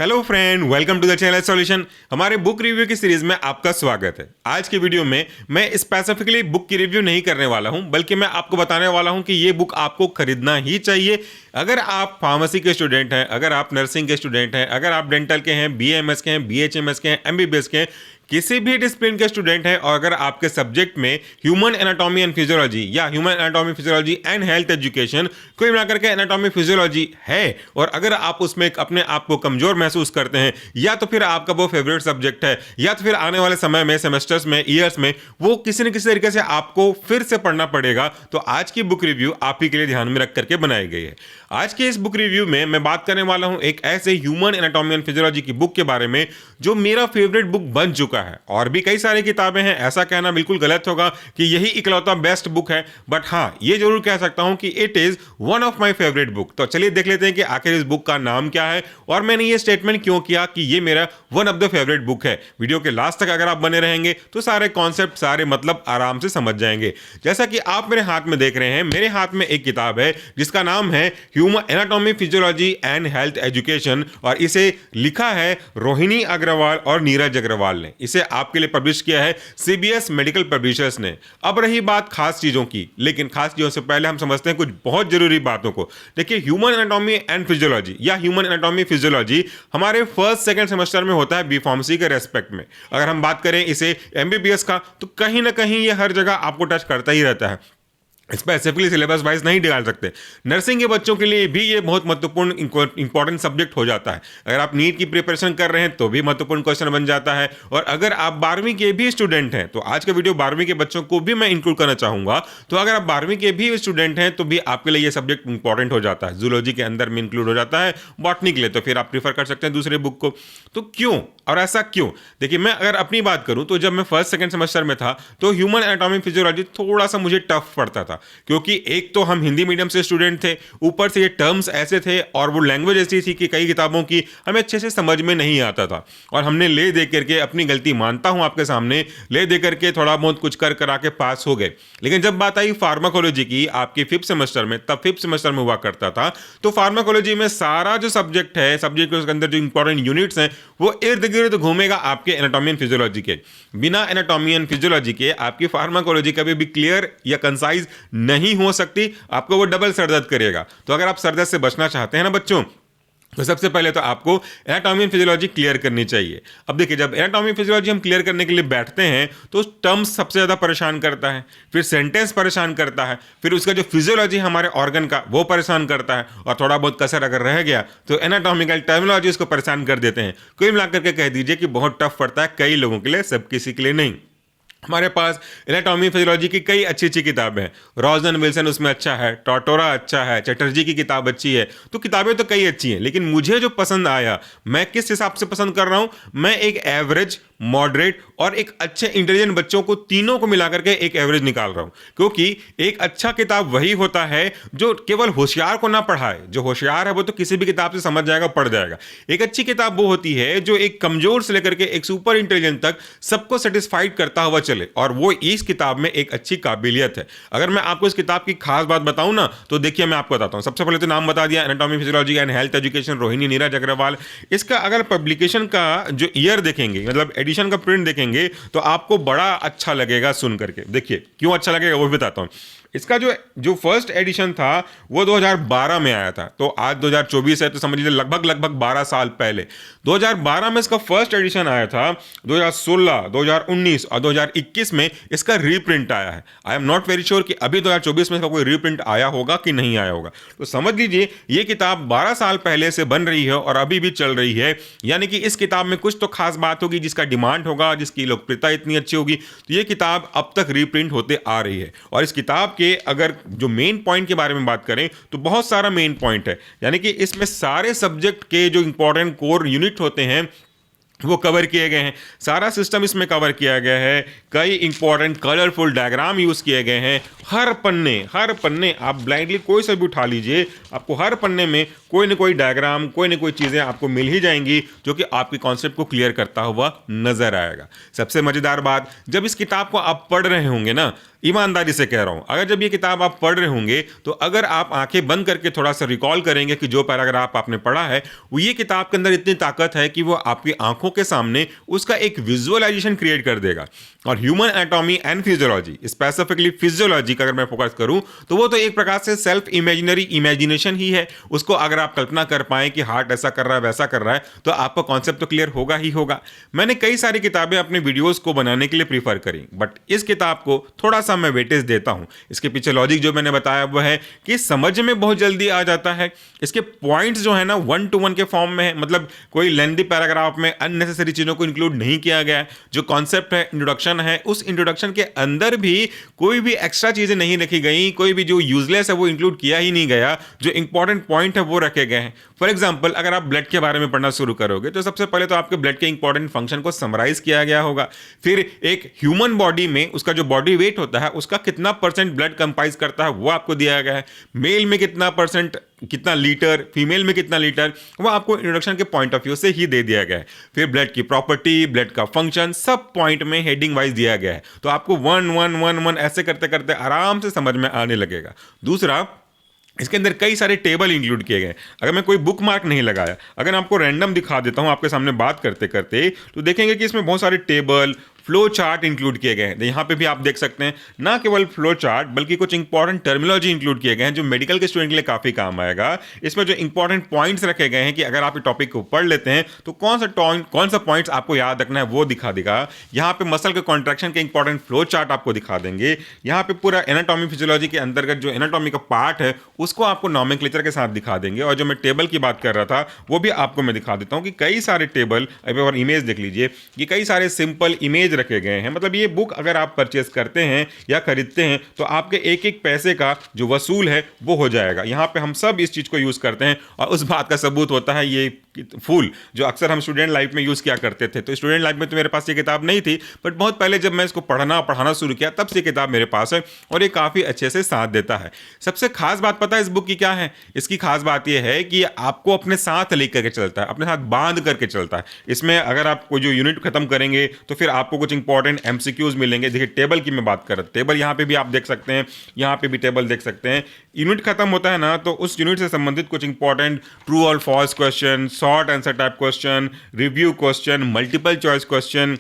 Hello friend, welcome to the channel solution. हमारे book review की series में आपका स्वागत है। आज की वीडियो में मैं स्पेसिफिकली बुक की रिव्यू नहीं करने वाला हूं, बल्कि मैं आपको बताने वाला हूं कि ये बुक आपको खरीदना ही चाहिए। अगर आप फार्मेसी के स्टूडेंट हैं, अगर आप नर्सिंग के स्टूडेंट हैं, अगर आप डेंटल के हैं, बीएमएस के हैं, बीएचएमएस के हैं, एमबीबीएस के हैं, किसी भी डिसिप्लिन के स्टूडेंट हैं, और अगर आपके सब्जेक्ट में ह्यूमन एनाटॉमी एंड फिजियोलॉजी या human anatomy physiology and health education कोई मिलाकर के एनाटॉमी फिजियोलॉजी है, और अगर आप उसमें अपने आप को कमजोर महसूस करते हैं, या तो फिर आपका वो फेवरेट सब्जेक्ट है, या तो फिर आने वाले समय में, सेमेस्टर्स में, ईयर्स में वो किसी न किसी तरीके से आपको फिर से पढ़ना पड़ेगा, तो आज की बुक रिव्यू आप ही के लिए ध्यान में रख करके बनाई गई है। आज के इस बुक रिव्यू में मैं बात करने वाला हूं एक ऐसे ह्यूमन एनाटॉमी एंड फिजियोलॉजी की बुक के बारे में जो मेरा फेवरेट बुक बन चुका है। और भी कई सारी किताबें हैं, ऐसा कहना बिल्कुल गलत होगा कि यही इकलौता बेस्ट बुक है, बट हाँ, ये जरूर कह सकता हूं कि it is one of my favourite book. तो चलिए देख लेते हैं कि आखिर इस बुक का नाम क्या है और मैंने ये स्टेटमेंट क्यों किया कि ये मेरा one of the favourite book है। वीडियो के लास्ट तक अगर आप बने रहेंगे तो सारे कॉन्सेप्ट, सारे मतलब आराम से समझ जाएंगे। जैसा कि आप मेरे हाथ में देख रहे हैं, मेरे हाथ में एक किताब है जिसका नाम है human anatomy physiology and health education, और इसे लिखा है रोहिणी अग्रवाल और नीरज अग्रवाल ने। इसे आपके लिए पब्लिश किया है सीबीएस मेडिकल पब्लिशर्स ने। अब रही बात खास चीजों की, लेकिन खास चीजों से पहले हम समझते हैं कुछ बहुत जरूरी बातों को। देखिए, ह्यूमन एनाटॉमी एंड फिजियोलॉजी या ह्यूमन एनाटॉमी फिजियोलॉजी हमारे फर्स्ट सेकंड सेमेस्टर में होता है बी फार्मेसी के रेस्पेक्ट में। अगर हम बात करें इसे एमबीबीएस का, तो कहीं ना कहीं ये हर जगह आपको टच करता ही रहता है। स्पेसिफिकली सिलेबस वाइज नहीं डाल सकते। नर्सिंग के बच्चों के लिए भी ये बहुत महत्वपूर्ण इंपॉर्टेंट सब्जेक्ट हो जाता है। अगर आप नीट की प्रिपरेशन कर रहे हैं तो भी महत्वपूर्ण क्वेश्चन बन जाता है, और अगर आप 12वीं के भी स्टूडेंट हैं, तो आज का वीडियो 12वीं के बच्चों को भी मैं इंक्लूड करना चाहूंगा। तो अगर आप 12वीं के भी स्टूडेंट हैं तो भी आपके लिए ये सब्जेक्ट इंपॉर्टेंट हो जाता है। जूलॉजी के अंदर में इंक्लूड हो जाता है, बॉटनी के लिए तो फिर आप प्रीफर कर सकते हैं दूसरे बुक को। तो क्यों और ऐसा क्यों? देखिए, मैं अगर अपनी बात करूं तो जब मैं फर्स्ट सेकंड सेमेस्टर में था तो ह्यूमन एनाटॉमी फिजियोलॉजी थोड़ा सा मुझे टफ पड़ता था, क्योंकि एक तो हम हिंदी मीडियम से स्टूडेंट थे, ऊपर से ये टर्म्स ऐसे थे और वो लैंग्वेज ऐसी थी कि कई किताबों की हमें अच्छे से समझ में नहीं आता था, और हमने ले दे करके, अपनी गलती मानता हूं आपके सामने, ले दे करके थोड़ा बहुत कुछ कर करा के पास हो गए। लेकिन जब बात आई फार्माकोलॉजी की आपके फिफ्थ सेमेस्टर में, तब फिफ्थ सेमेस्टर में हुआ करता था, तो फार्माकोलॉजी में सारा जो सब्जेक्ट है, सब्जेक्ट के अंदर जो इंपॉर्टेंट यूनिट्स हैं, वो इर्द गिर्द घूमेगा आपके एनाटॉमी एंड फिजियोलॉजी के। बिना एनाटॉमी एंड फिजियोलॉजी के आपकी फार्माकोलॉजी कभी भी क्लियर या कंसाइज नहीं हो सकती, आपको वो डबल सरदर्द करेगा। तो अगर आप सरदर्द से बचना चाहते हैं ना बच्चों, तो सबसे पहले तो आपको एनाटॉमी एंड फिजियोलॉजी क्लियर करनी चाहिए। अब देखिए, जब एनाटॉमी फिजियोलॉजी हम क्लियर करने के लिए बैठते हैं तो टर्म्स सबसे ज़्यादा परेशान करता है, फिर सेंटेंस परेशान करता है, फिर उसका जो फिजियोलॉजी हमारे ऑर्गन का वो परेशान करता है, और थोड़ा बहुत कसर अगर रह गया तो एनाटॉमिकल टर्मिनोलॉजी उसको परेशान कर देते हैं। कोई मिलाकर के कह दीजिए कि बहुत टफ पड़ता है कई लोगों के लिए, सब किसी के लिए नहीं। हमारे पास एनाटॉमी फिजियोलॉजी की कई अच्छी अच्छी किताबें हैं। रॉजन विल्सन उसमें अच्छा है, टॉटोरा अच्छा है, चटर्जी की किताब अच्छी है, तो किताबें तो कई अच्छी हैं। लेकिन मुझे जो पसंद आया, मैं किस हिसाब से पसंद कर रहा हूं, मैं एक एवरेज, मॉडरेट और एक अच्छे इंटेलिजेंट बच्चों को, तीनों को मिलाकर के एक एवरेज निकाल रहा हूं। क्योंकि एक अच्छा किताब वही होता है जो केवल होशियार को ना पढ़ाए। जो होशियार है वो तो किसी भी किताब से समझ जाएगा, पढ़ जाएगा। एक अच्छी किताब वो होती है जो एक कमजोर से लेकर के एक सुपर इंटेलिजेंट तक सबको सेटिस्फाइड करता हुआ चले, और वो इस किताब में एक अच्छी काबिलियत है। अगर मैं आपको इस किताब की खास बात बताऊं ना, तो देखिए, मैं आपको बताता हूं। सबसे पहले तो नाम बता दिया, anatomy physiology and health education, Rohini Neeraj Agarwal. इसका अगर पब्लिकेशन का जो ईयर देखेंगे, मतलब एडिशन का प्रिंट देखेंगे, तो आपको बड़ा अच्छा लगेगा सुन करके। देखिए क्यों अच्छा लगेगा वो भी बताता हूं। इसका जो फर्स्ट एडिशन था वो 2012 में आया था, तो आज 2024 है, तो समझ लीजिए लगभग 12 साल पहले 2012 में इसका फर्स्ट एडिशन आया था। 2016, 2019 और 2021 में इसका रीप्रिंट आया है। I am not very sure कि अभी 2024 में इसका कोई रीप्रिंट आया होगा कि नहीं आया होगा। तो समझ लीजिए ये किताब 12 साल पहले से बन रही है और अभी भी चल रही है, यानी कि इस किताब में कुछ तो खास बात होगी, जिसका डिमांड होगा, जिसकी लोकप्रियता इतनी अच्छी होगी, तो ये किताब अब तक रीप्रिंट होते आ रही है। और इस किताब के अगर जो मेन पॉइंट के बारे में बात करें तो बहुत सारा मेन पॉइंट है, यानी कि इसमें सारे सब्जेक्ट के जो इंपॉर्टेंट कोर यूनिट होते हैं वो कवर किए गए हैं। सारा सिस्टम इसमें कवर किया गया है। कई इंपॉर्टेंट कलरफुल डायग्राम यूज किए गए हैं। हर पन्ने आप ब्लाइंडली कोई सा भी उठा लीजिए, आपको हर पन्ने में कोई ना कोई डायग्राम, कोई ना कोई चीज़ें आपको मिल ही जाएंगी जो कि आपके कॉन्सेप्ट को क्लियर करता हुआ नजर आएगा। सबसे मज़ेदार बात, जब इस किताब को आप पढ़ रहे होंगे ना, ईमानदारी से कह रहा हूं, अगर जब ये किताब आप पढ़ रहे होंगे तो अगर आप आंखें बंद करके थोड़ा सा रिकॉल करेंगे कि जो पैराग्राफ आपने पढ़ा है, वो ये किताब के अंदर इतनी ताकत है कि वो आपकी आंखों के सामने उसका एक विजुअलाइजेशन क्रिएट कर देगा। और human anatomy and physiology, specifically physiology का अगर मैं फोकस करूं तो वो तो एक प्रकार से सेल्फ इमेजिनरी इमेजिनेशन ही है। उसको अगर आप कल्पना कर पाए कि हार्ट ऐसा कर रहा है वैसा कर रहा है तो आपका कॉन्सेप्ट तो क्लियर होगा ही होगा। मैंने कई सारी किताबें अपने वीडियोस को बनाने के लिए प्रीफर करी, बट इस किताब को थोड़ा सा मैं वेटेज देता हूं। इसके पीछे लॉजिक जो मैंने बताया वो है कि समझ में बहुत जल्दी आ जाता है। इसके पॉइंट्स जो है ना 1-to-1 के फॉर्म में है, मतलब कोई लेंथी पैराग्राफ में अननेसेसरी चीजों को इंक्लूड नहीं किया गया है। जो कॉन्सेप्ट है, इंट्रोडक्शन है, उस इंट्रोडक्शन के अंदर भी कोई भी एक्स्ट्रा चीजें नहीं रखी गई, कोई भी जो यूजलेस है वो इंक्लूड किया ही नहीं गया, जो इंपॉर्टेंट पॉइंट है वो रखे गए हैं। फॉर एग्जांपल, अगर आप ब्लड के बारे में पढ़ना शुरू करोगे तो सबसे पहले तो आपके ब्लड के इंपॉर्टेंट फंक्शन को समराइज किया गया होगा। फिर एक ह्यूमन बॉडी में उसका जो बॉडी वेट होता है उसका कितना परसेंट ब्लड कंपाइज करता है वो आपको दिया गया है। मेल में कितना परसेंट, कितना लीटर, फीमेल में कितना लीटर, वो आपको इंट्रोडक्शन के पॉइंट ऑफ व्यू से ही दे दिया गया है। फिर ब्लड की प्रॉपर्टी, ब्लड का फंक्शन, सब पॉइंट में हेडिंग वाइज दिया गया है। तो आपको 1-1-1-1 ऐसे करते करते आराम से समझ में आने लगेगा। दूसरा, इसके अंदर कई सारे टेबल इंक्लूड किए गए। अगर मैं कोई बुक मार्क नहीं लगाया, अगर आपको रैंडम दिखा देता हूं आपके सामने बात करते करते, तो देखेंगे कि इसमें बहुत सारे टेबल, फ्लो चार्ट इंक्लूड किए गए हैं। यहाँ पे भी आप देख सकते हैं ना केवल फ्लो चार्ट बल्कि कुछ इंपॉर्टेंट टर्मिनोलॉजी इंक्लूड किए गए हैं जो मेडिकल के स्टूडेंट के लिए काफी काम आएगा। इसमें जो इंपॉर्टेंट पॉइंट्स रखे गए हैं कि अगर आप ये टॉपिक को पढ़ लेते हैं तो कौन सा पॉइंट्स आपको याद रखना है वो दिखा देगा। यहाँ पे मसल के कॉन्ट्रैक्शन के इंपॉर्टेंट फ्लो चार्ट आपको दिखा देंगे। यहाँ पे पूरा एनाटॉमी फिजियोलॉजी के अंतर्गत जो एनाटॉमी का पार्ट है उसको आपको नॉमेनक्लेचर के साथ दिखा देंगे। और जो मैं टेबल की बात कर रहा था वो भी आपको मैं दिखा देता हूँ कि कई सारे टेबल, और इमेज देख लीजिए कि कई सारे सिंपल इमेज रखे गए हैं। मतलब ये बुक अगर आप परचेस करते हैं या खरीदते हैं तो आपके एक एक पैसे का जो वसूल है वो हो जाएगा। यहाँ पे हम सब इस चीज को यूज करते हैं और उस बात का सबूत होता है ये फूल जो अक्सर हम स्टूडेंट लाइफ में यूज किया करते थे। तो स्टूडेंट लाइफ में तो मेरे पास ये किताब नहीं थी, बट बहुत पहले जब मैं इसको पढ़ाना शुरू किया तब से किताब मेरे पास है और ये काफी अच्छे से साथ देता है। सबसे खास बात पता है इस बुक की क्या है? इसकी खास बात यह है कि आपको अपने साथ लेकर के चलता है, अपने साथ बांध करके चलता है। इसमें अगर आप कोई जो यूनिट खत्म करेंगे तो फिर आपको कुछ इंपॉर्टेंट एमसीक्यूज मिलेंगे। देखिए टेबल की मैं बात कर रहा हूं, टेबल यहाँ पे भी आप देख सकते हैं, यहाँ पे भी टेबल देख सकते हैं। यूनिट खत्म होता है ना तो उस यूनिट से संबंधित कुछ इंपॉर्टेंट ट्रू और false question, short answer type question, review question, multiple choice question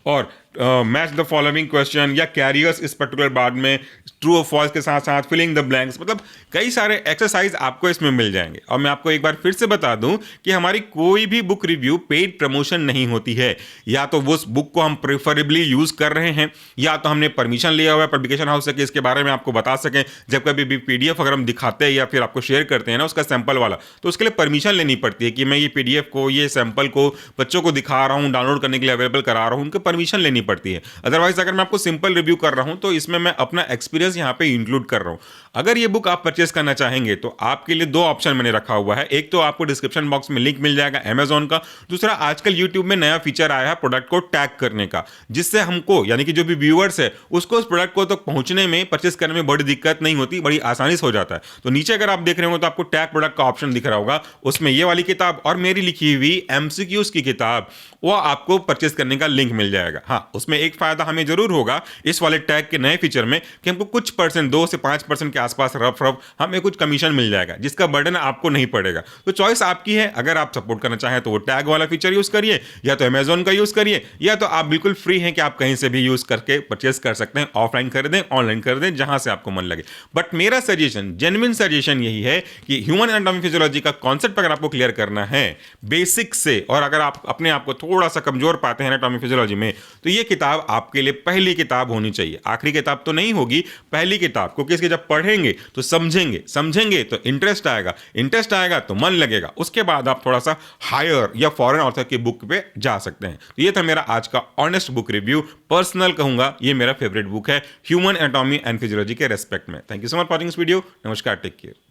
और मैच द फॉलोइंग क्वेश्चन या कैरियर्स इस पर्टिकुलर बार में ट्रू और फॉल्स के साथ साथ फिलिंग द ब्लैंक्स, मतलब कई सारे एक्सरसाइज आपको इसमें मिल जाएंगे। और मैं आपको एक बार फिर से बता दूं कि हमारी कोई भी बुक रिव्यू पेड प्रमोशन नहीं होती है। या तो उस बुक को हम प्रेफरेबली यूज कर रहे हैं या तो हमने परमिशन लिया हुआ है पब्लिकेशन हाउस से कि इसके बारे में आपको बता सकें। जब कभी भी पीडीएफ अगर हम दिखाते हैं या फिर आपको शेयर करते हैं ना उसका सैंपल वाला, तो उसके लिए परमिशन लेनी पड़ती है कि मैं ये पीडीएफ को, ये सैंपल को बच्चों को दिखा रहा हूँ, डाउनलोड करने के लिए अवेलेबल करा रहा हूँ, उनको परमिशन लेनी पड़ती है। अदरवाइज अगर मैं आपको सिंपल रिव्यू कर रहा हूं तो इसमें मैं अपना एक्सपीरियंस यहां पे इंक्लूड कर रहा हूं। अगर ये बुक आप परचेस करना चाहेंगे तो आपके लिए दो ऑप्शन मैंने रखा हुआ है। एक तो आपको डिस्क्रिप्शन बॉक्स में लिंक मिल जाएगा अमेजॉन का। दूसरा, आजकल यूट्यूब में नया फीचर आया है प्रोडक्ट को टैग करने का, जिससे हमको यानी कि जो भी व्यूअर्स है उसको उस प्रोडक्ट को तक पहुंचने में, परचेस करने में बड़ी दिक्कत नहीं होती, बड़ी आसानी से हो जाता है। तो नीचे अगर आप देख रहे हो तो आपको टैग प्रोडक्ट का ऑप्शन दिख रहा होगा, उसमें ये वाली किताब और मेरी लिखी हुई एमसीक्यूज की किताब वो आपको परचेस करने का लिंक मिल जाएगा। हाँ, उसमें एक फायदा हमें जरूर होगा इस वाले टैग के नए फीचर में कि हमको कुछ परसेंट, 2 से 5% के आसपास रफ हमें कुछ कमीशन मिल जाएगा, जिसका बर्डन आपको नहीं पड़ेगा। तो चॉइस आपकी है। अगर आप सपोर्ट करना चाहें तो वो टैग वाला फीचर यूज करिए, या तो अमेजॉन का यूज करिए, या तो आप बिल्कुल फ्री हैं कि आप कहीं से भी यूज करके परचेस कर सकते हैं। ऑफलाइन खरीदें, ऑनलाइन खरीदें, जहां से आपको मन लगे। बट मेरा सजेशन, जेन्युइन सजेशन यही है कि ह्यूमन एनाटॉमी फिजियोलॉजी का कॉन्सेप्ट अगर आपको क्लियर करना है बेसिक से, और अगर आप अपने आप को थोड़ा सा कमजोर पाते हैं एनाटॉमी फिजियोलॉजी में, तो ये किताब आपके लिए पहली किताब होनी चाहिए। आखिरी किताब तो नहीं होगी, पहली किताब, क्योंकि इसके जब पढ़ेंगे तो समझेंगे तो इंटरेस्ट आएगा तो मन लगेगा। उसके बाद आप थोड़ा सा हायर या फॉरेन ऑथर की बुक पे जा सकते हैं। तो ये था मेरा आज का ऑनेस्ट बुक रिव्यू। पर्सनल कहूंगा ये मेरा फेवरेट बुक है ह्यूमन एनाटॉमी एंड फिजियोलॉजी के रेस्पेक्ट में। Thank you so much for watching this video. नमस्कार, टेक केयर।